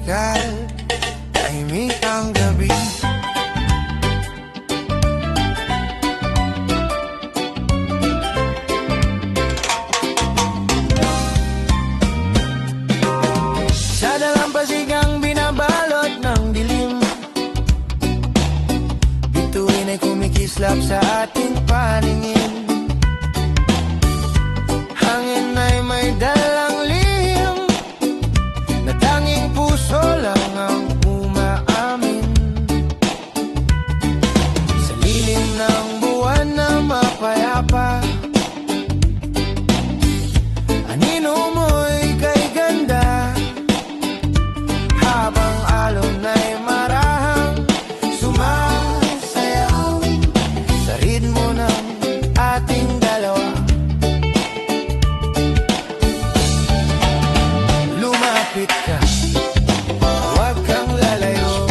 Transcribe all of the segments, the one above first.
tropikal, tahimik ang gabi. Sa dalampasig ang binabalot ng dilim, bituin ay kumikislap sa ating paningin. Hangin ay may dalang lihim na tanging puso lang ang umaamin. Sa lilim ng buwan na mapayapa, anino mo'y kay ganda, habang alon ay marahang sumasayaw sa ritmo ng ating dalawa. Lumapit ka, huwag kang lalayo,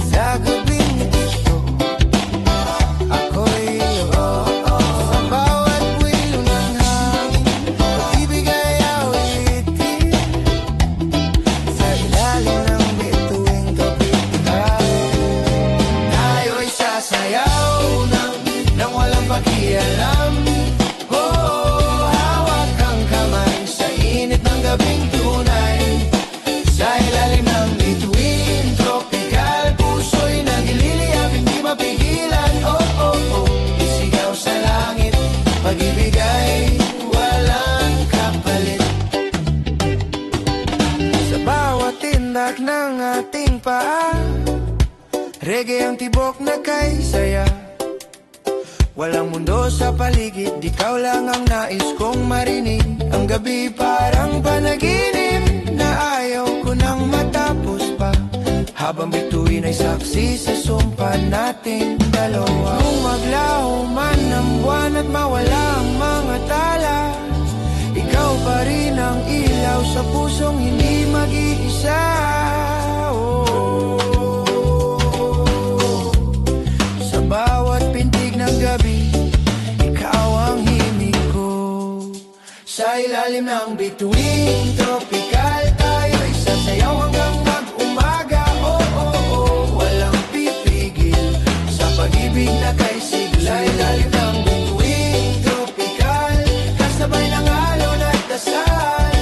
sa gabing ito ako'y sa bawat wilo ng hangin, pag-ibig ay awitin sa ilalim ng bituing tropikal. Tayo'y sasayaw nang walang pakialam. Hawak ang kamay sa init ng gabing tunay, sa ilalim ng bituin tropikal. Puso'y nagililiyab, hindi mapigilan. Isigaw sa langit, pag-ibig ay walang kapalit. Sa bawat tindak ng ating paa, reggae ang tibok na kay saya. Walang mundo sa paligid, ikaw lang ang nais kong marinig. Ang gabi parang panaginip na ayaw ko nang matapos pa, habang bituin ay saksi sa sumpa nating dalawa. Kung maglaho man ang buwan at mawala ang mga tala, ikaw pa rin ang ilaw sa pusong hindi mag-iisa. Sa bawat pintig ng gabi, ikaw ang himig ko. Sa ilalim ng bituing tropikal, tayo'y sasayaw hanggang mag-umaga. Walang pipigil sa pag-ibig na kay sigla. Ilalim ng bituing tropikal, kasabay ng alon at dasal.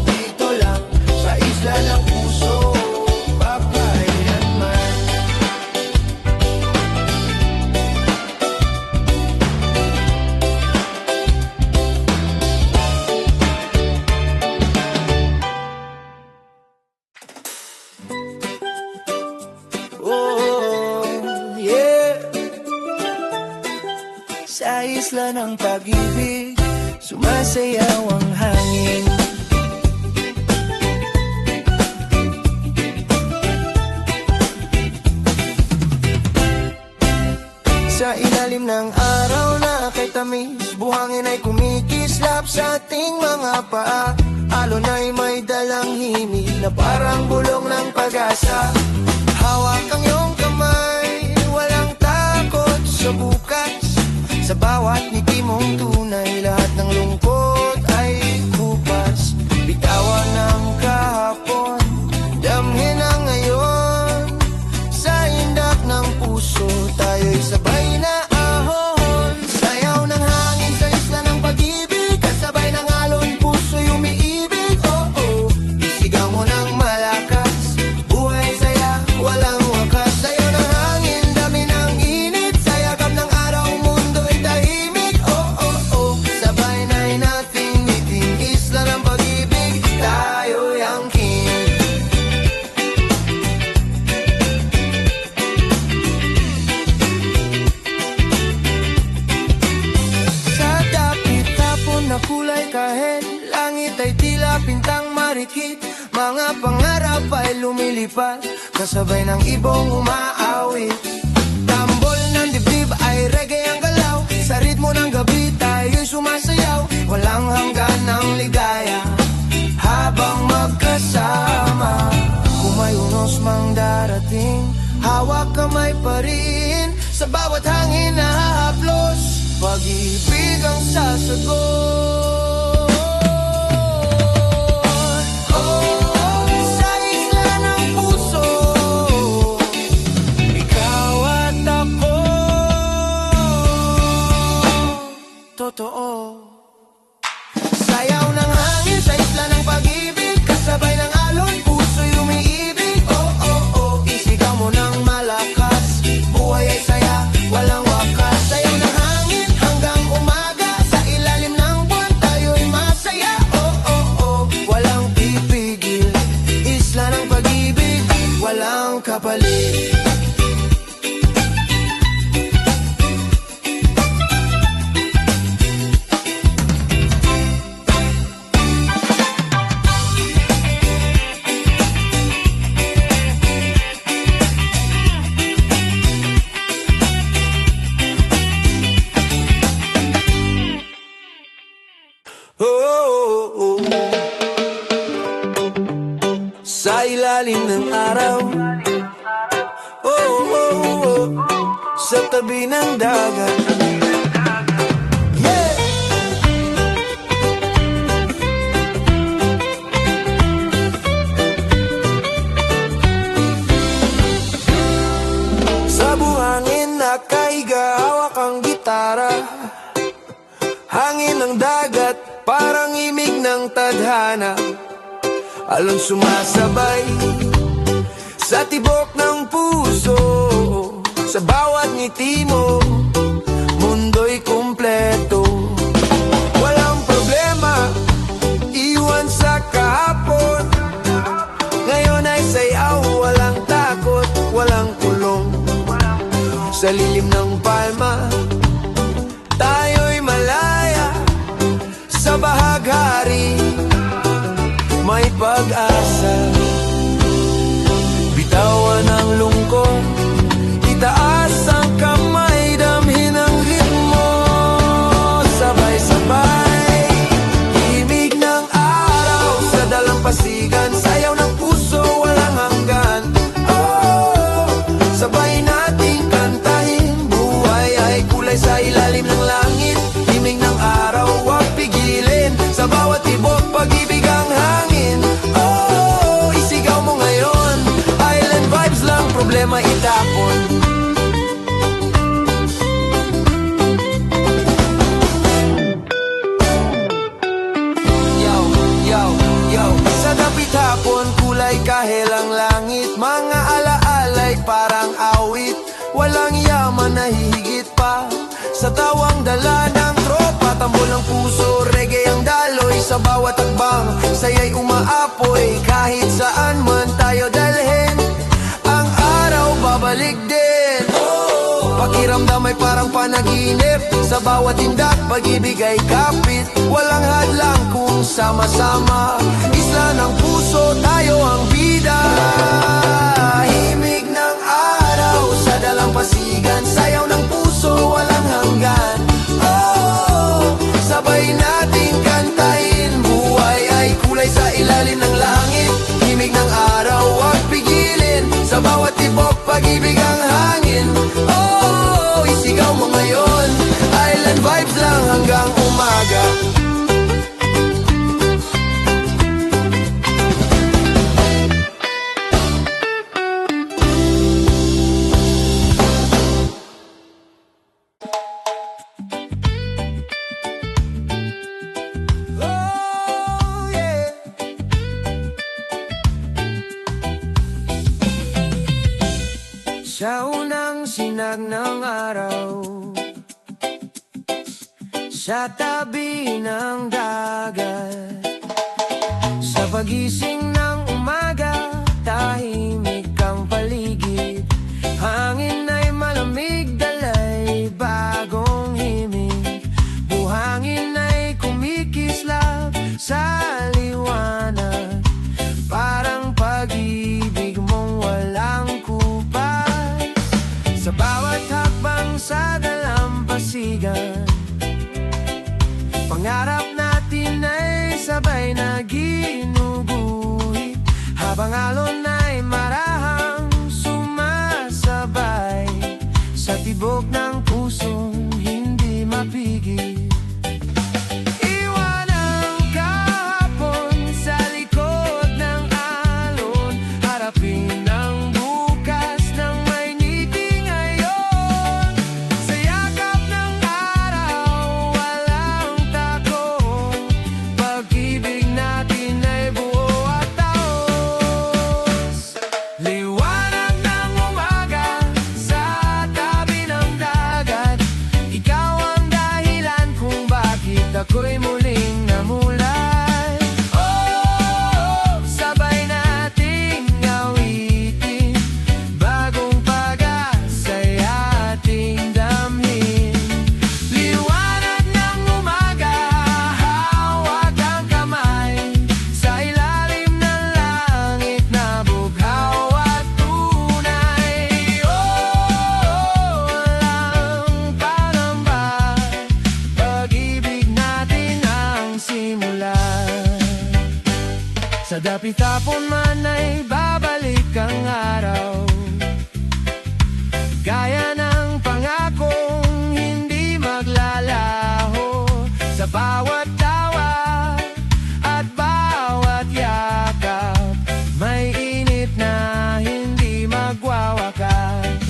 Dito lang sa isla ng puso, papailanman. Yeah. Sa isla ng pag-ibig, sumasayaw ang hangin. Sa ilalim ng araw na kay tamis, buhangin ay kumikislap sa ating mga paa. Alon ay may dalang himig na parang bulong ng pag-asa. Hawak ang iyong kamay, walang takot sa bukas. Sa bawat ngiti mong tunay, lahat ng lungkot ay kupas. Bitawan ng kahapon, damhin ang ngayon. Sa indak ng puso, tayo'y sabay na ahon. Sayaw ng hangin sa isla ng pag-ibig, kasabay ng alon, puso'y umiibig. Isigaw mo ng malakas, buhay saya, walang wakas. Sayaw ng hangin, dami ng init, sa yakap ng araw, mundo'y tahimik. Sabay na'y nating ngiting, isla ng pag-ibig, tayo'y ang king. Sa dapit tapon na kulay kahit, langit ay tila pintang marikit. Mga pangarap ay lumilipad, kasabay ng ibong umaawit. Tambol ng dibdib ay reggae ang galaw, sa ritmo ng gabi tayo'y sumasayaw. Walang hanggan ng ligaya, habang magkasama. Kung may unos mang darating, hawak kamay pa rin. Sa bawat hangin na hahaplos, pag-ibig ang sasagot. babalik. Sa ilalim ng araw, sa tabi ng dagat, yeah! Sa buhangin nakahiga, hawak ang gitara. Hangin ng dagat, parang imig ng tadhana. Alon sumasabay sa tibok ng puso. Sa bawat ngiti mo, mundo'y kumpleto. Walang problema, iwan sa kahapon. Ngayon ay sayaw, walang takot, walang kulong. Sa lilim ng palma, tayo'y malaya. Sa bahaghari, may pag-asa. Bitawan ang lungkot, itaas ang kamay, damhin ang ritmo. Sabay-sabay, himig ng araw sa dalampasigan, sayaw ng puso, walang hanggan. Oh, sabay nating kantahin, buhay ay kulay sa ilalim ng langit. Himig ng araw, huwag pigilin, sa bawat tibok pag-ibig ang hangin. Oh, isigaw mo ngayon, island vibes lang, problema itapon. Yo, yo, yo, sa dapit hapon, kulay kahel ang langit. Mga alaalay parang awit, walang yaman na hihigit pa. Sa tawang dala ng tropa, tambol ng puso, reggae ang daloy. Sa bawat akbang, saya'y umaapoy. Kahit saan man tayo dalhin, ang araw babalik din. Pakiramdam ay parang panaginip, sa bawat tindak pag-ibig ay kapit. Walang hadlang kung sama-sama, isla ng puso, tayo ang bida. Himig ng araw sa dalampasigan, sayaw ng puso, walang hanggan. Oh, sabay nating kantahin, buhay ay kulay sa ilalim ng langit. Himig ng araw, huwag pigilin, sa bawat tibok pag-ibig ang hangin. Oh, isigaw mo ngayon, island vibes lang hanggang umaga. Oh, yeah. Sa unang sinag ng araw, sa tabi ng dagat, sa pagising ng umaga, tahimik ang paligid. Hangin ay malamig, dalay bagong himig. Buhangin ay kumikislap sa liwanag, parang pag-ibig mong walang kupas. Sa bawat hakbang sa dalampasigan, pangarap natin ay sabay na ginuguhit. Habang alon ay marahang sumasabay, sa tibok ng pusong hindi mapigil. Iwan ang kahapon sa likod ng alon, harapin ang bukas ng may ngiti ngayon. Sa yakap ng araw, walang takot, pag-ibig natin ay buo at taos. Kapitapon man ay babalik ang araw, gaya ng pangakong hindi maglalaho. Sa bawat tawa at bawat yakap, may init na hindi magwawakas.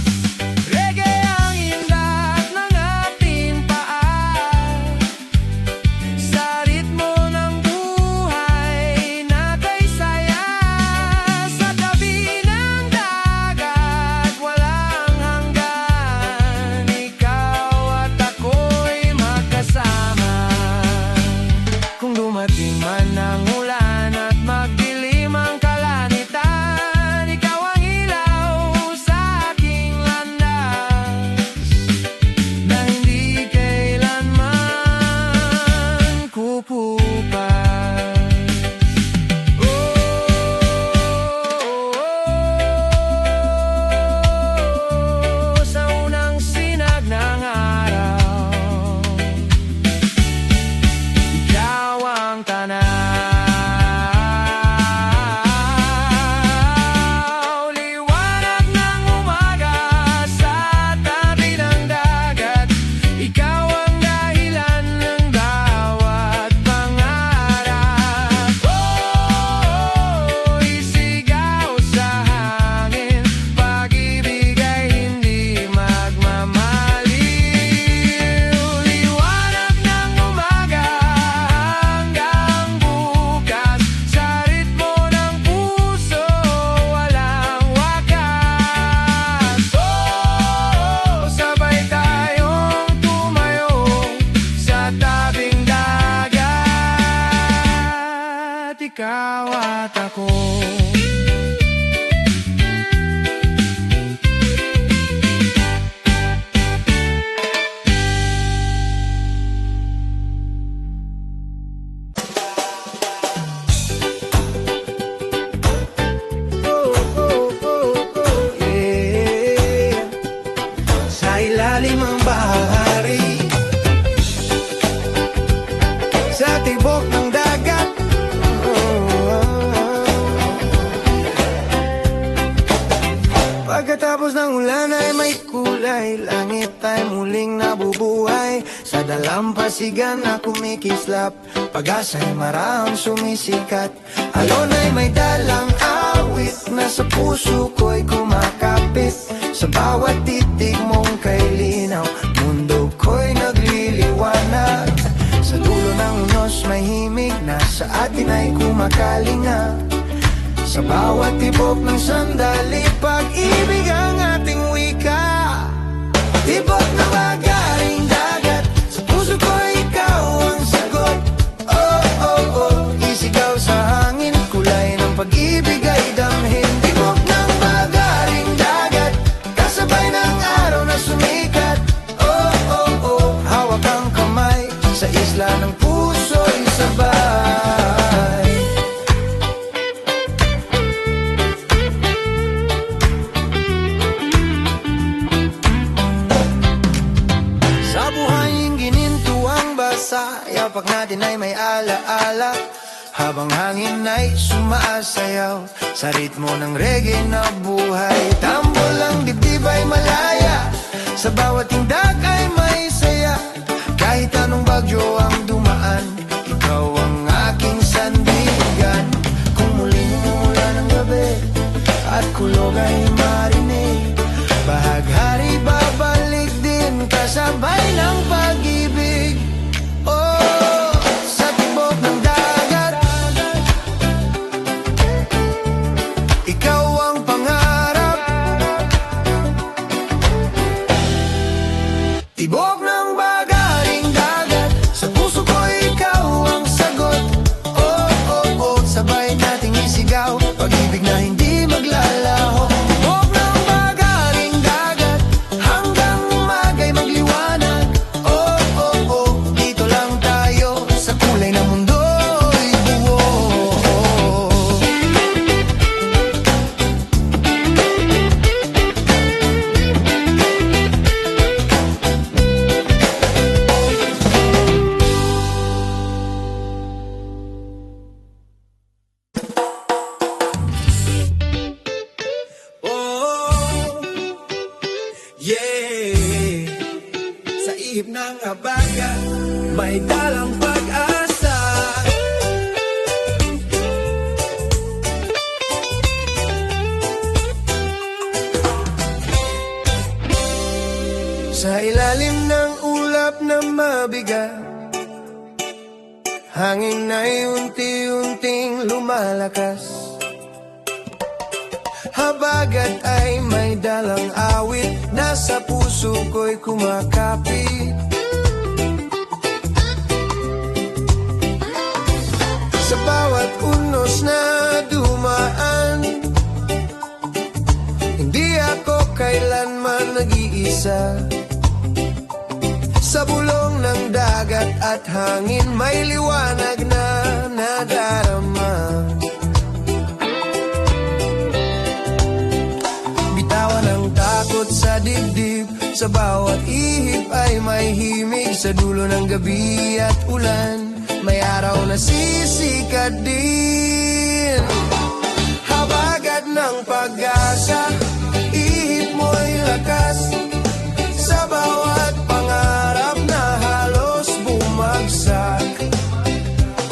Reggae ang indat ng ating paa, sa ritmo ng buhay na kay saya. Sa tabi ng dagat, walang hanggan, ikaw at ako'y magkasama. Kung dumating man ang ulan at magdilim ang kalanitan, ikaw ang ilaw sa aking landas, na hindi kailanman kukupas. Sa unang sinag ng araw, ikaw ang tanaw. Liwanag ng umaga sa tabi ng dagat, ikaw ang dahilan ng bawat pangarap. Isigaw sa hangin, pag-ibig ay hindi magmamaliw. Liwanag ng umaga hanggang bukas, sa ritmo ng puso walang wakas. Sabay tayong tumayo sa tabing dagat, ikaw at ako. Yeah. Sa ilalim ang bahari, sa tibok ng dagat, pagkatapos ng ulan ay may kulay, langit ay muling nabubuhay. Sa dalampasigan na kumikislap, pag-asa'y marahang sumisikat. Alon ay may dalang awit na sa puso ko'y kumakapit. Sa bawat titig mong kay linaw, mundo ko'y nagliliwanag. Sa dulo ng unos may himig na sa atin ay kumakalinga. Sa bawat tibok ng sandali, pag-ibig ang ating wika. Tibok na magaling dagat, sa puso ko ikaw ang sagot. Oh, oh, oh, isigaw sa hangin, kulay ng pag-ibig ay damhin. Tibok ng magaling dagat, kasabay ng araw na sumikat. Oh, oh, oh, hawak ang kamay, sa isla ng puso'y sabay. Sa buhay gininto ang basa, yapak natin ay may alaala, habang hangin ay sumaasayaw sa ritmo ng reggae na buhay. Tambol ang dibdib ay malaya, sa bawat tindag ay may saya. Kahit anong bagyo ang dumaan, ikaw ang aking sandigan. Kung muling umulan ang gabi at kulog ay marinig, bahaghari babalik din kasabay ng pag-ibig. Oh, sa tibok ng dagat, ikaw ang pangarap. Yeah, sa ihip ng habagat may dalang pag-asa. Sa ilalim ng ulap na mabigat, hangin ay unti-unting lumalakas. Habagat ay may dalang awit, nasa puso ko'y kumakapit. Sa bawat unos na dumaan, hindi ako kailanman nag-iisa. Sa bulong ng dagat at hangin, may liwanag na nadarama. Bitawan ang takot sa dibdib, sa bawat ihip ay may himig. Sa dulo ng gabi at ulan, may araw na sisikat din. Habagat ng pag-asa, ihip mo'y lakas. Sa bawat pangarap na halos bumagsak,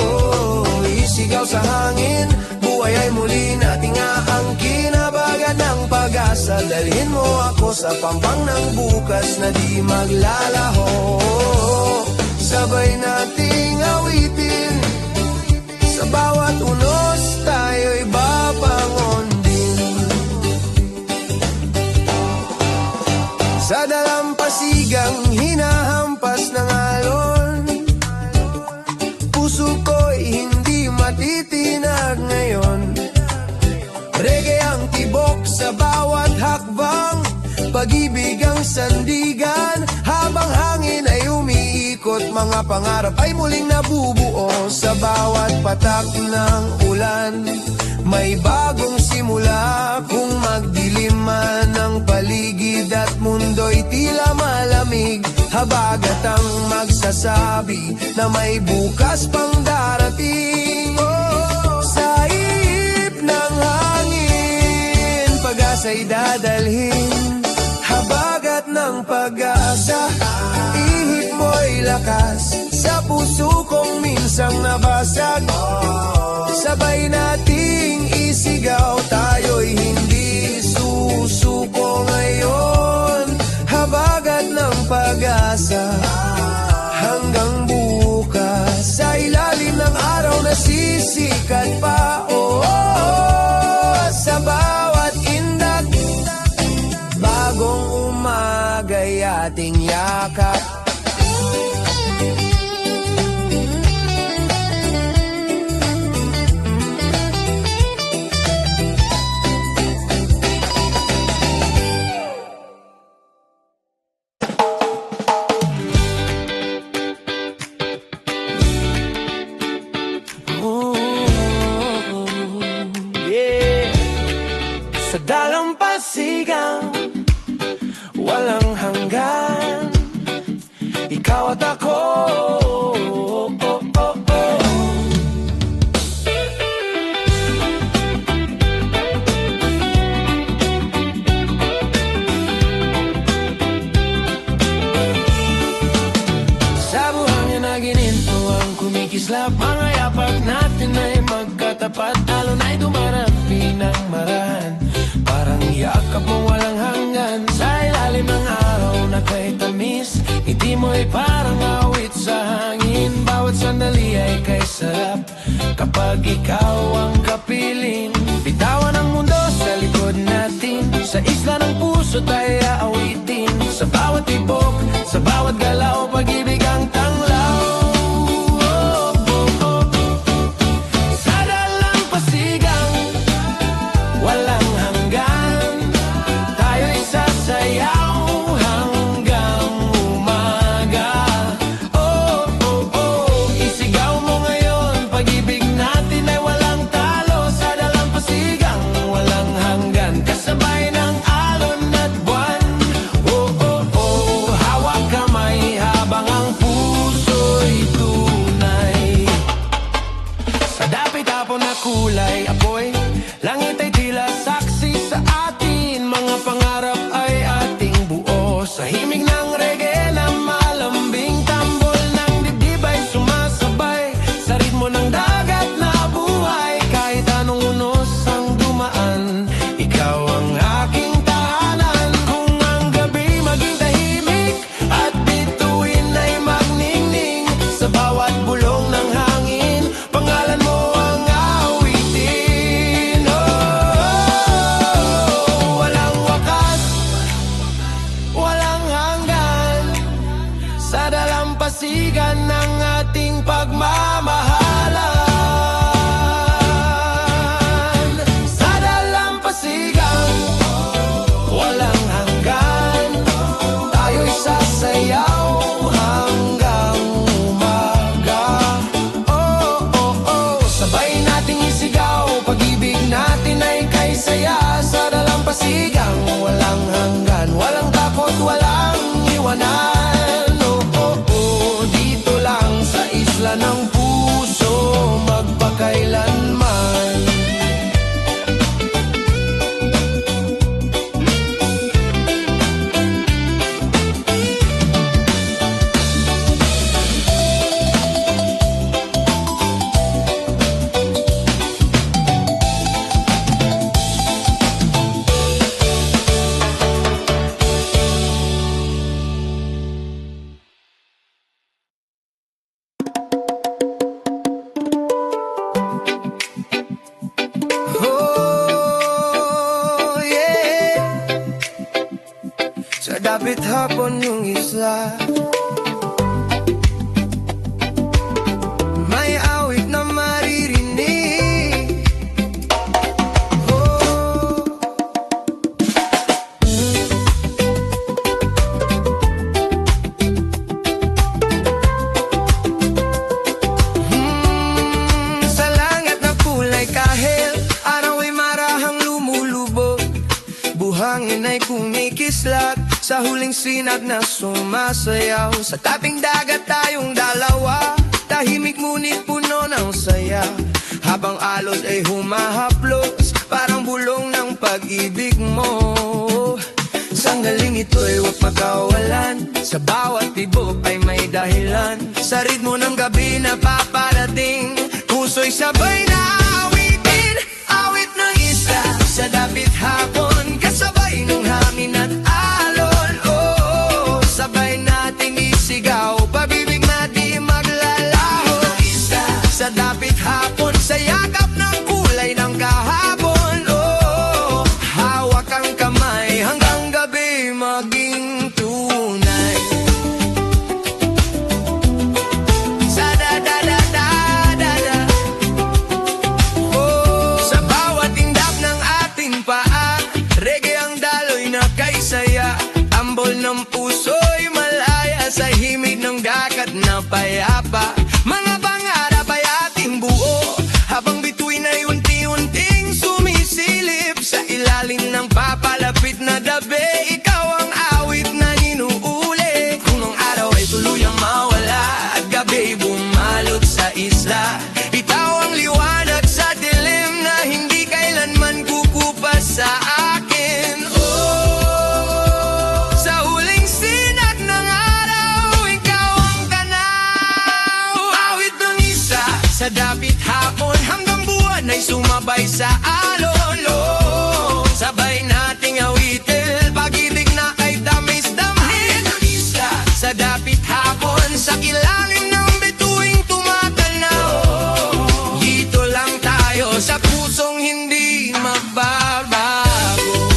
oh, isigaw sa hangin, buhay ay muli nating aangkin. Habagat ng pag-asa, dalhin mo ako sa pampang ng bukas na di maglalaho. Sabay nating awitin, sa bawat unos tayo'y babangon din. Sa dalampasigang hinahampas ng alon, puso ko'y hindi matitinag ngayon. Reggae ang tibok sa bawat hakbang, pag-ibig ang sandigan. Habang hangin ay umiikot, mga pangarap ay muling nabubuo. Sa bawat patak ng ulan, may bagong simula. Kung magdilim man ang paligid at mundo'y tila malamig, habagat ang magsasabi na may bukas pang darating. Oh, sa ihip ng hangin, pag-asa'y dadalhin. Habagat ng pag-asa, ihip mo'y lakas. Sa puso kong minsang nabasag, sabay nating isigaw, tayo'y hindi susuko ngayon. Habagat ng pag-asa, hanggang bukas. Sa ilalim ng araw na sisikat pa, oh, oh, oh. Sa bawat indak, bagong umaga'y ating yakap. Sa dalampasigang walang hanggan, ikaw at ako, oh, oh, oh. Sa buhangin na gininto ang kumikislap, mga yapak natin ay magkatapat. Alon ay dumarapi ng marahan, parang yakap mo walang hanggan. Sa ilalim ng araw na kay tamis, ngiti mo'y parang awit sa hangin. Bawat sandali ay kay sarap kapag ikaw ang kapiling. Bitawan ang mundo sa likod natin, sa isla ng puso tayo aawitin. Sa bawat tibok, sa bawat galaw, pag-ibig ang tanglaw. Walang hanggan, tayo'y sasayaw hanggang umaga. Oh, oh, oh, isigaw mo ngayon, pag-ibig natin ay walang talo. Sa dalampasigang walang hanggan, kasabay ng alon at buwan. Oh, oh, oh, hawak kamay habang ang dapit hapon yung isla. May awit na maririnig. Oh. Sa langit na kulay kahel, araw ay marahang lumulubog. Buhangin ay kumikislap sa huling sinag na sumasayaw. Sa tabing dagat tayong dalawa, tahimik ngunit puno ng saya. Habang alon ay humahaplos, parang bulong ng pag-ibig mo. Sanggaling ito'y huwag makawalan, sa bawat tibok ay may dahilan. Sa ritmo ng gabi na paparating, puso'y sabay na awitin. Awit ng isa sa dapit hapon, kasabay ng hangin at alon. Oh, sabay nating isigaw, pag-ibig na di maglalaho. Isa sa dapit hapon, sa yakap ng kulay ng kahapon. Oh, hawak ang kamay hanggang gabi maging tunay. Sa da-da-da-da-da-da. Oh, sa bawat indap ng ating paa, reggae ang daloy na kaysaya. Ambol ng puso'y malaya sa himig ng dagat na payapa. Mga pangarap ay ating buo, habang bituin ay unti-unting sumisilip. Sa ilalim ng papalapit na dabi, ikaw ang awit na inuuli. Kung ang araw ay tuluyang mawala at gabi bumalot sa isla, ikaw ang liwanag sa dilim na hindi kailanman kukupas sa akin. Oh, sa huling sinag ng araw, ikaw ang tanaw. Awit ng isa sa dapit hapon, hanggang buwan ay sumabay sa alon. Oh, sabay nating awitin, pag-ibig na ay tamis-damhin. Isa sa dapit hapon, sa kilalim ng bituing tumatanaw. Dito lang tayo sa pusong hindi magbabago.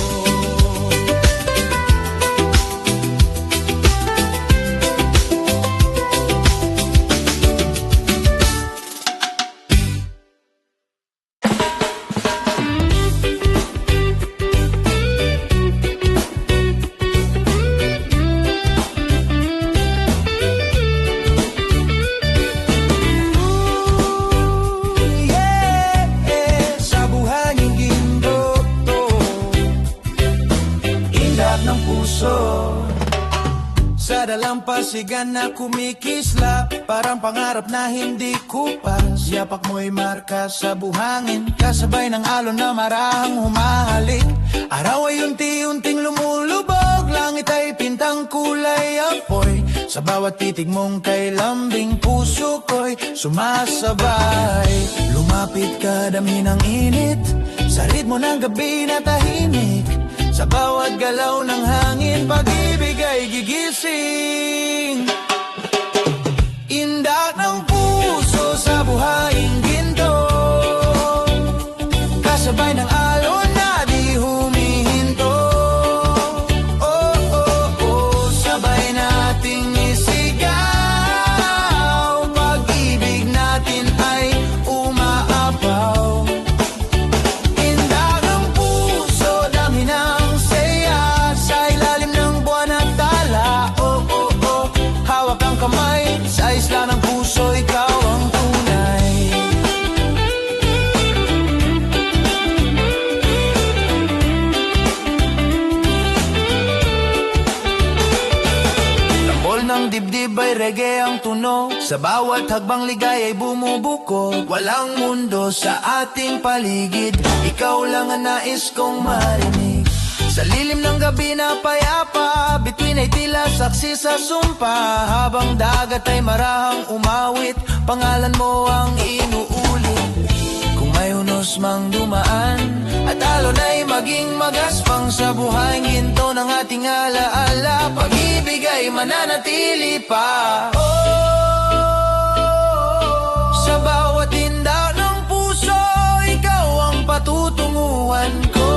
Sa buhangin ginto, indap ng puso. Sa dalampasigan na kumikislap, parang pangarap na hindi kupas. Yapak mo'y marka sa buhangin, kasabay ng alon na marahang humahalik. Araw ay unti-unting lumulubog, langit ay pintang kulay apoy. Sa bawat titig mong kay lambing, puso ko'y sumasabay. Lumapit ka, damhin ang init, sa ritmo ng gabi na tahimik. Sa bawat galaw ng hangin, pag-ibig ay gigising. Indak ng puso sa buhaing ginto, kasabay ng alon na di humihinto. Oh, oh, oh, sabay nating isigaw, pag-ibig natin ay umaapaw. Indak ng puso, dami ng saya, sa ilalim ng buwan at tala. Oh, oh, oh, hawak ang kamay, sa isla ng puso, ikaw ang tunay. Tambol ng dibdib ay reggae ang tunog, sa bawat hagbang ligay ay bumubukod. Walang mundo sa ating paligid, ikaw lang ang nais kong marinig. Sa lilim ng gabi na payapa, bituin ay tila saksi sa sumpa. Habang dagat ay marahang umawit, pangalan mo ang inuulit. Kung may unos mang dumaan, at alon ay maging magaspang sa buhay ginto ng ating alaala, pag-ibig ay mananatili pa. Oh, sa bawat tinda ng puso, ikaw ang patutunguhan ko.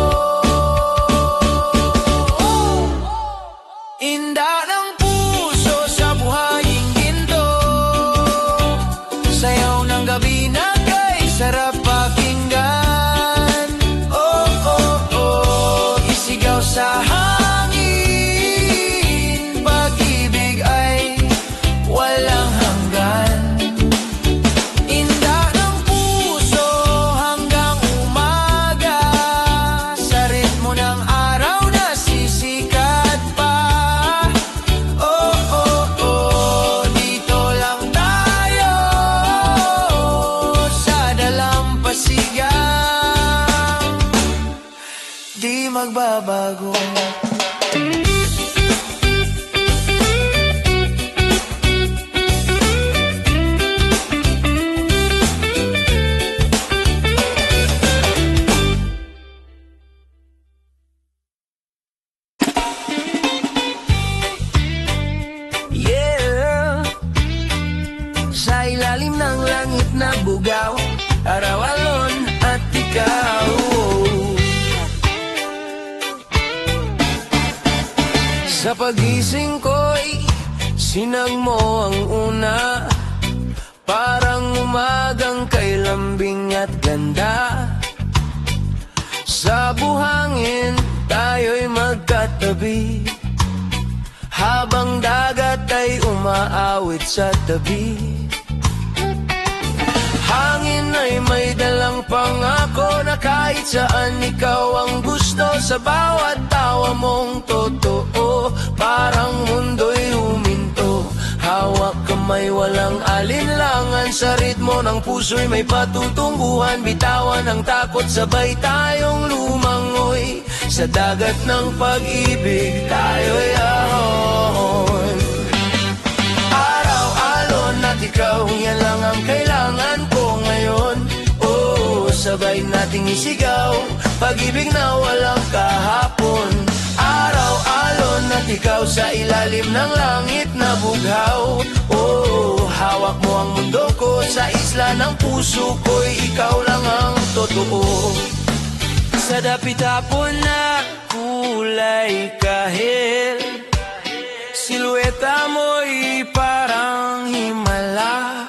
Inda ng puso sa buhaying ginto, sayaw ng gabi na kay sarap pakinggan. Oh, oh, oh, isigaw sa hangin, pag-ibig ay walang hanggan. Inda ng puso hanggang umaga, sa ritmo ng araw na sisikat pa. Oh, oh, oh, dito lang tayo sa dalampasigan, di magbabago. Yeah, sa ilalim ng langit na bugaw, araw, alon at ikaw. Sa pagising ko'y sinag mo ang una, parang umagang kay lambing at ganda. Sa buhangin tayo'y magkatabi, habang dagat ay umaawit sa tabi. Hangin ay may dalang pangako na kahit saan ikaw ang gusto. Sa bawat tawa mong totoo, parang mundo'y huminto. Hawak kamay walang alinlangan, sa ritmo ng puso'y may patutunguhan. Bitawan ang takot, sabay tayong lumangoy sa dagat ng pag-ibig, tayo'y ahon. Araw-alon at ikaw, yan lang ang kailangan ko ngayon. Oh, sabay nating isigaw, pag-ibig na walang kahapon. Araw-alon at ikaw, sa ilalim ng langit na bughaw. Oh, hawak mo ang mundo ko, sa isla ng puso ko'y ikaw lang ang totoo. Sa dapit-hapon na kulay kahel, silueta mo'y parang himala.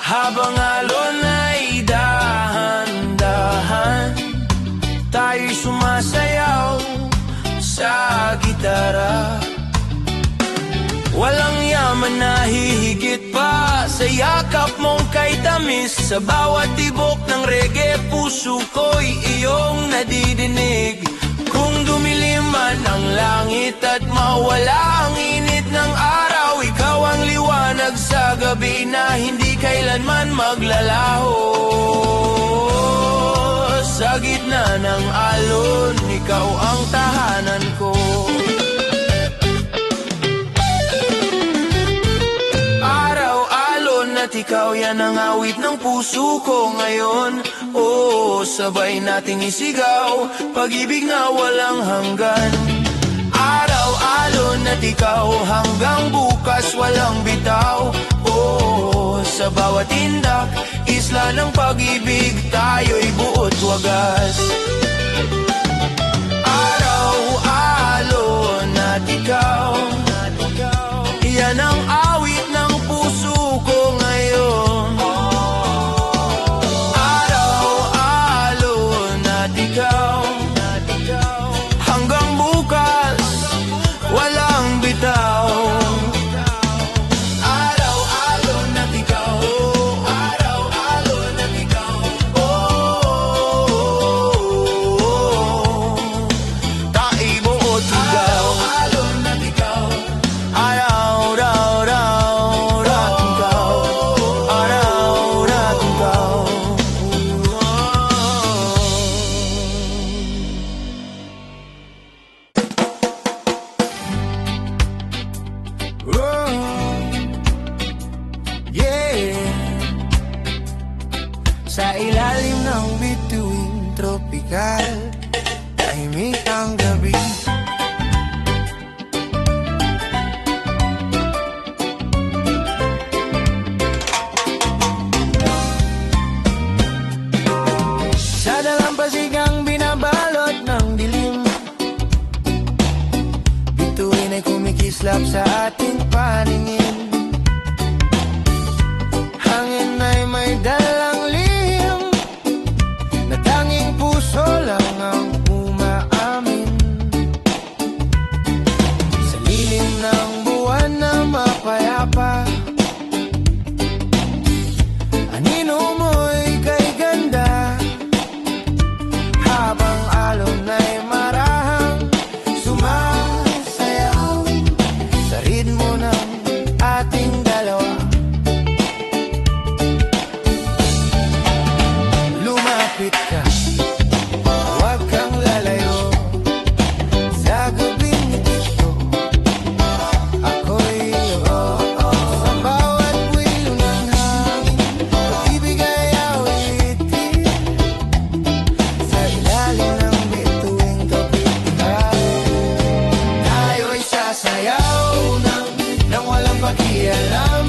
Habang alon ay dahan-dahan, tayo'y sumasayaw sa gitara. Walang yaman na hihigit pa sa yakap mong kay tamis. Sa bawat tibok ng reggae, puso ko'y iyong nadidinig. Kung dumilim man ang langit at mawala ang init ng araw, ikaw ang liwanag sa gabi na hindi kailanman maglalaho. Sa gitna ng alon, ikaw ang tahanan ko. At ikaw, yan ang awit ng puso ko ngayon. Oh, sabay nating isigaw, pag-ibig na walang hanggan. Araw-alon at ikaw, hanggang bukas walang bitaw. Oh, sa bawat tindak, isla ng pag-ibig, tayo'y buot wagas. Araw-alon at ikaw, yan ang awit ng puso ko ngayon. Araw-alon at ikaw, hanggang bukas walang bitaw. Araw-alon at ikaw, araw-alon at ikaw. Oh, taibuot ikaw. Araw-alon at ikaw, sa ilalim ng bituin tropikal, tahimik ang gabi. Sa dalampasigang binabalot ng dilim, bituin kumikislap sa ating paningin. Hangin ay may dalang lihim na tanging puso lang ang umaamin. Sa lilim ng buwan na mapayapa, anino mo'y kay ganda, habang alon ay marahang sumasayaw sa ritmo ng ating dalawa. Lumapit ka, huwag kang lalayo, sa gabing ito ako'y sa bawat wilo ng hangin. Pag-ibig ay awitin sa ilalim ng bituing tropikal. Tayo'y sasayaw nang walang pakialam.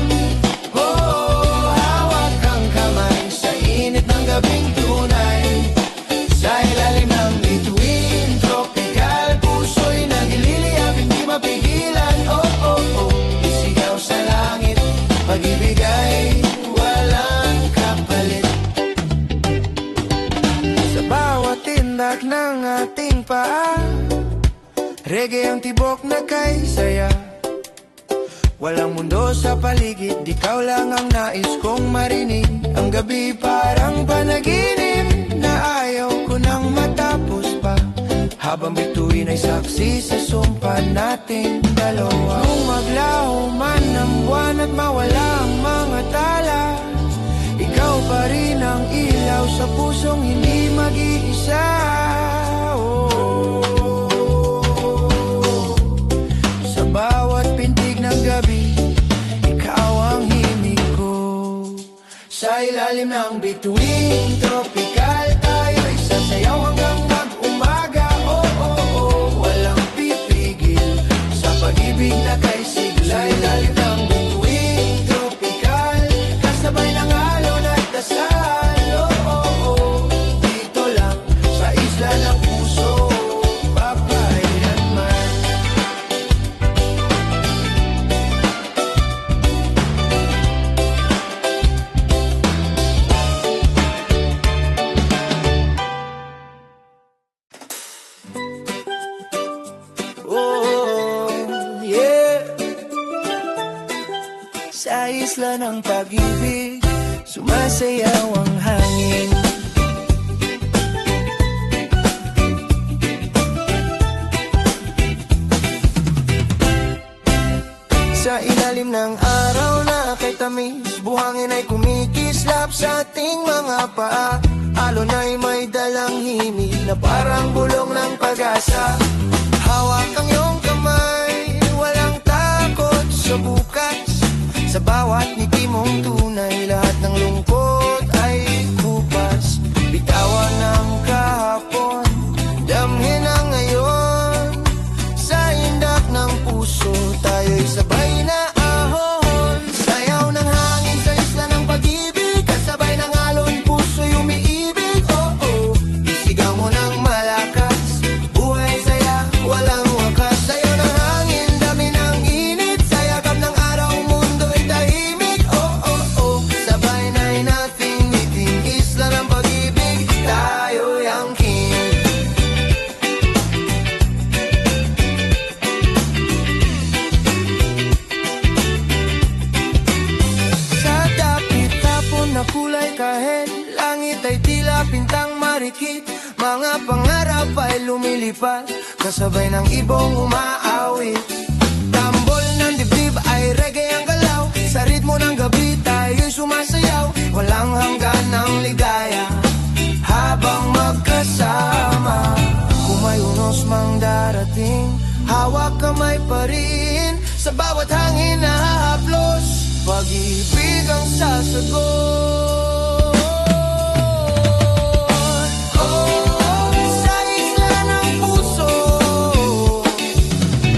Oh, hawak kang kamay sa init ng gabing tunay. Sa ilalim ng bituin tropikal, puso'y nagililiyab, hindi mapigilan. Oh, oh, oh, isigaw sa langit, pag-ibig ay walang kapalit. Sa bawat tindak ng ating paa, reggae ang tibok na kay saya. Walang mundo sa paligid, ikaw lang ang nais kong marinig. Ang gabi parang panaginip na ayaw ko nang matapos pa, habang bituin ay saksi sa sumpa nating dalawa. Kung maglaho man ang buwan at mawala ang mga tala, ikaw pa rin ang ilaw sa pusong hindi mag-iisa. Oh, sa bawat pintig ng gabi, ikaw ang himig ko. Sa ilalim ng bituing tropikal, tayo'y sasayaw hanggang mag-umaga. Oh, oh, oh, walang pipigil sa pag-ibig na kay sigla. Sa ilalim ng bituing tropikal, kasabay ng alon at dasal. Oh, oh, oh, dito lang sa isla ng puso, papailanman. Oh, yeah. Sa isla ng pag-ibig, sumasayaw ang hangin. Sa ilalim ng araw na kay tamis, buhangin ay kumikislap sa ating mga paa. Alon ay may dalang himig na parang bulong ng pag-asa. Hawak ang iyong kamay, walang takot sa bukas. Sa bawat ngiti mong tunay, lahat ng lungkot ay kupas. Bitawan ang kahapon, damhin ang ngayon. Sa indak ng puso, tayo'y sabay na ahon. Sayaw ng hangin sa isla ng pag-ibig, kasabay ng alon, puso'y umiibig. Oh, oh, isigaw mo ng malakas, buhay saya, walang wakas. Sayaw ng hangin, dami ng init, sa yakap ng araw, mundo'y tahimik. Oh, oh, oh, sabay na'y nating ngiting, isla ng pag-ibig, tayo'y angkin. Sa dapit tapon na kulay kahit, langit ay tila pintang marikit. Mga pangarap ay lumilipad, kasabay ng ibong umaawit. Tambol ng dibdib ay reggae ang galaw, sa ritmo ng gabi tayo'y sumasayaw. Walang hanggan ng ligaya, habang magkasama. Kung may unos mang darating, hawak kamay pa rin. Sa bawat hangin na hahaplos, pag-ibig ang sasagot. Oh, sa isla ng puso,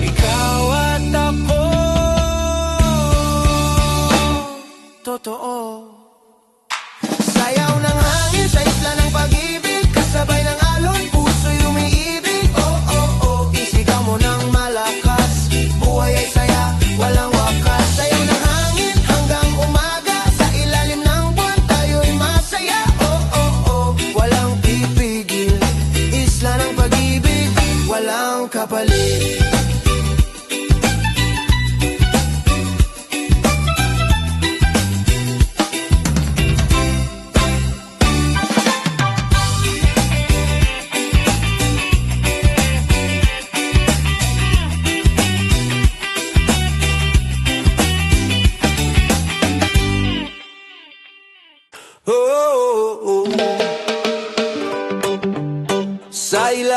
ikaw at ako, totoo. Sayaw ng hangin sa isla ng pag-ibig, kasabay ng alon, puso'y umiibig. Oh, oh, oh, isigaw mo ng malakas, buhay ay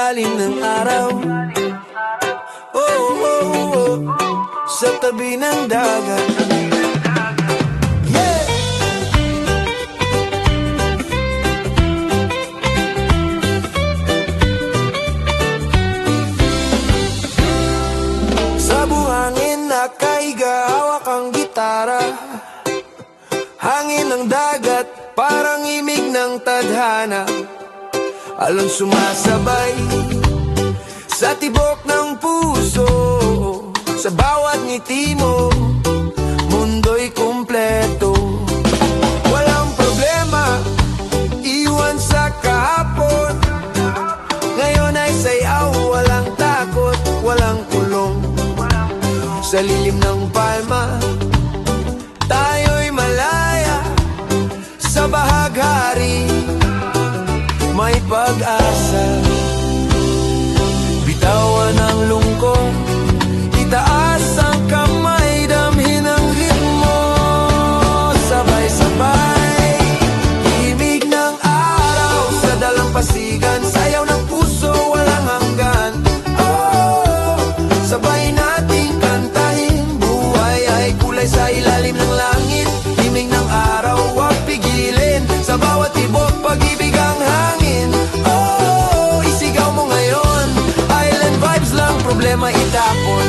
ilalim ng araw. Oh, oh, oh, sa tabi ng dagat. Yeah! Sa buhangin nakahiga, hawak ang gitara. Hangin ng dagat, parang imig ng tadhana. Alon sumasabay sa tibok ng puso. Sa bawat ngiti mo, mundo'y kumpleto. Walang problema, iwan sa kahapon. Ngayon ay sayaw, walang takot, walang kulong. Sa lilim ng palma, tayo'y malaya. Sa bahaghari, may pag-asa. Bitawan ang lungkot, itaas ang kamay, damhin ang ritmo. Sabay-sabay, himig ng araw sa dalampasigan, sayaw ng puso, walang hanggan. Oh, sabay nating kantahin, buhay ay kulay sa ilalim ng langit. Himig ng araw, huwag pigilin, sa bawat tibok, pag-ibig ang hangin. Oh, isigaw mo ngayon, island vibes lang, problema itapon.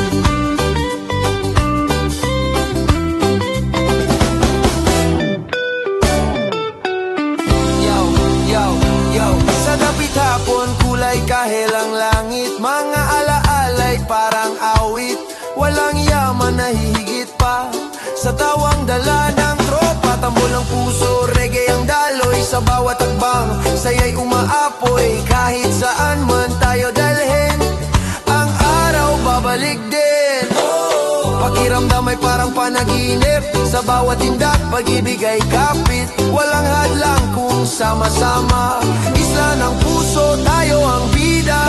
Yo, yo, yo, sa dapit hapon, kulay kahel ang langit. Mga alaalay parang awit, walang yaman na hihigit pa sa tawang dala ng tropa. Tambol ng puso, reggae ang daloy, sa bawat akbang, saya'y umaapoy. Kahit saan man tayo dalhin, ang araw babalik din. Pakiramdam ay parang panaginip, sa bawat tindak, pag-ibig ay kapit. Walang hadlang kung sama-sama, isla ng puso, tayo ang bida.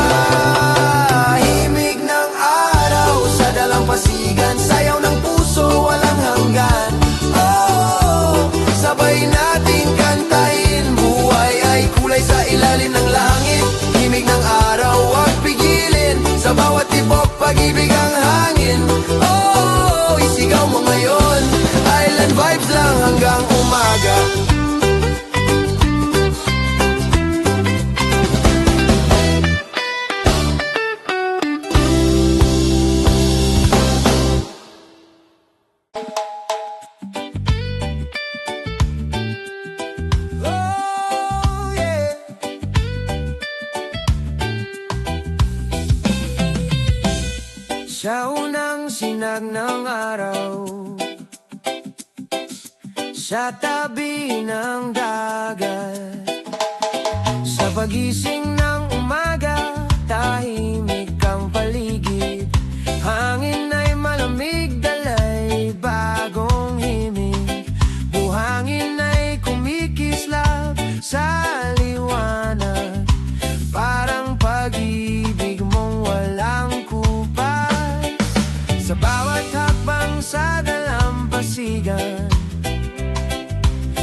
Himig ng araw sa dalampasigan, sayaw ng puso, walang hanggan. Oh, sabay nating kantahin, buhay ay kulay sa ilalim ng langit. Himig ng araw, huwag pigilin, sa bawat tibok, pag-ibig ang hangin. Oh, isigaw mo ngayon, island vibes lang hanggang umaga. Oh, yeah. Sa unang sinag ng araw, sa tabi ng dagat, sa pagising ng umaga, tahimik ang paligid. Hangin ay malamig, dalay bagong himig. Buhangin ay kumikislap sa liwanag, parang pag-ibig mong walang kupal. Sa bawat hakbang sa dalampasigan,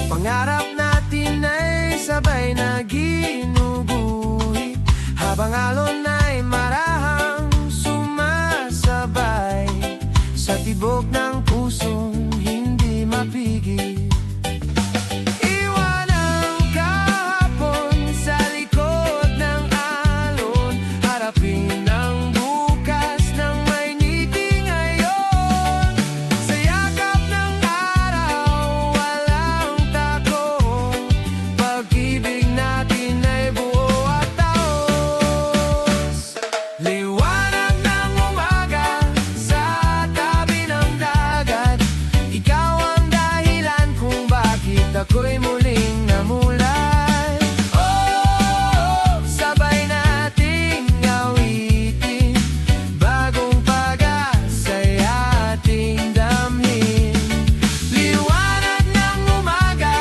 pangarap natin ay sabay na ginuguhit. Habang alon ay marahang sumasabay, sa tibok ng pusong hindi mapigil. Iwan ang kahapon sa likod ng alon, harapin ang bukas ng may ngiti ngayon. Sa yakap ng araw, walang takot, pag-ibig natin ay buo at taos. Liwanag ng umaga sa tabi ng dagat, ikaw ang dahilan kung bakit ako'y muling namulat. Oh, sabay nating awitin, bagong pag-asa'y ating damhin. Liwanag ng umaga,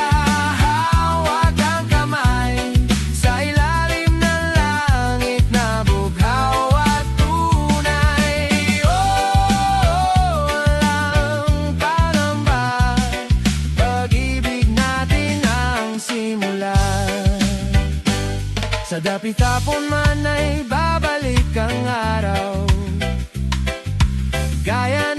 hawak ang kamay, sa ilalim ng langit na bughaw at tunay. Oh, walang panamba, pag-ibig natin ang simula. Sa dapit hapon man ay babalik Gaya